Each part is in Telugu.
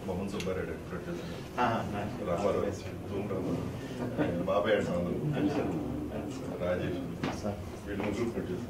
Mohan Subbareddy producer. Ramaru, Zoom Ramaru. Baba and Rajesh. We don't do producer.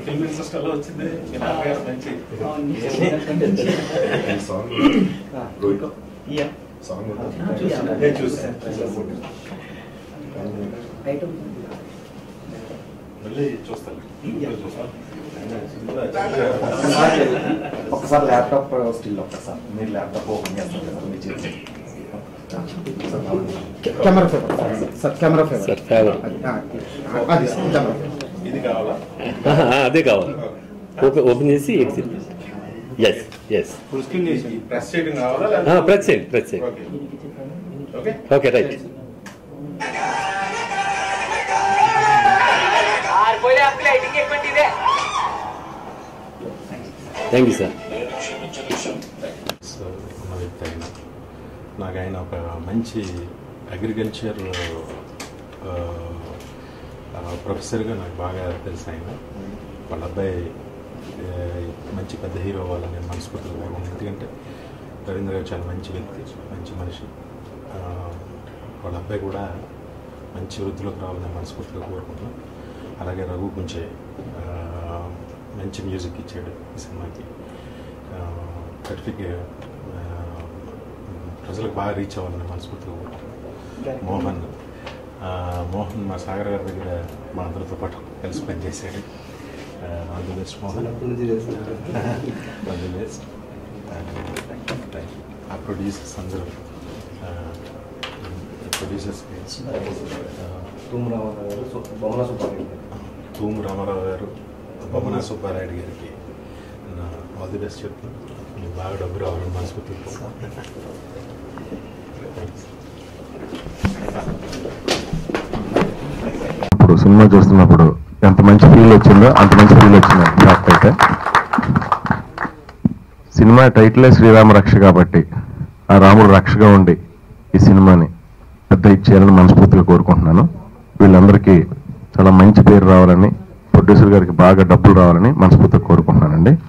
film industry lo ochinde inagar manchi song yeah song choose item మళ్ళీ చూస్తాను ఒకసారి ల్యాప్టాప్ స్టిల్ ఒకసారి మీరు ల్యాప్టాప్ ఓపెన్ చేస్తారు కదా మీ చేతి camera favour sir camera favour sir favour అది కెమెరా ఇది కావాలా అదే కావాలి ఓపెన్ చేసి exit yes yes full screen చేసి ప్రెస్ చేయడం కావాలా ప్రెస్ చేయండి okay okay right thank you sir ఉన్న వ్యక్తి ఆయన నాకు ఆయన ఒక మంచి అగ్రికల్చర్ ప్రొఫెసర్గా నాకు బాగా తెలుసు ఆయన వాళ్ళ అబ్బాయి మంచి పెద్ద హీరో అవ్వాలని నేను మనస్ఫూర్తిగా కోరుకుంటున్నాను. ఎందుకంటే రవీంద్ర గారు చాలా మంచి వ్యక్తి, మంచి మనిషి. వాళ్ళ అబ్బాయి కూడా మంచి వృద్ధిలోకి రావాలని మనస్ఫూర్తిగా కోరుకుంటున్నాను. అలాగే రఘు గుంచే మంచి మ్యూజిక్ ఇచ్చాడు ఈ సినిమాకి. సర్టిఫికేట్ ప్రజలకు బాగా రీచ్ అవ్వాలని మనస్ఫూర్తిగా కోరుకుంటున్నాను. మోహన్ మా సాగర్ గారి దగ్గర మా అందరితో పాటు కలిసి పనిచేశాడు. All the best Mohan. All the best. ఆ ప్రొడ్యూసర్స్ అందరూ ప్రొడ్యూసర్స్ తూము రామారావు గారు, బొమ్మన సుబ్బారాయుడు గారికి ఆల్ ది బెస్ట్ చెప్తాను. మీకు బాగా డబ్బు రావాలని మనస్ఫూర్తిగా ఇప్పుడు సినిమా చూస్తున్నప్పుడు ఎంత మంచి ఫీల్ వచ్చిందో అంత మంచి ఫీల్ వచ్చింది నాకు అయితే. సినిమా టైటిలే శ్రీరామ రక్ష కాబట్టి ఆ రాముడు రక్షగా ఉండి ఈ సినిమాని పెద్ద ఇచ్చేయాలని మనస్ఫూర్తిగా కోరుకుంటున్నాను. వీళ్ళందరికీ చాలా మంచి పేరు రావాలని, ప్రొడ్యూసర్ గారికి బాగా డబ్బులు రావాలని మనస్ఫూర్తిగా కోరుకుంటున్నానండి.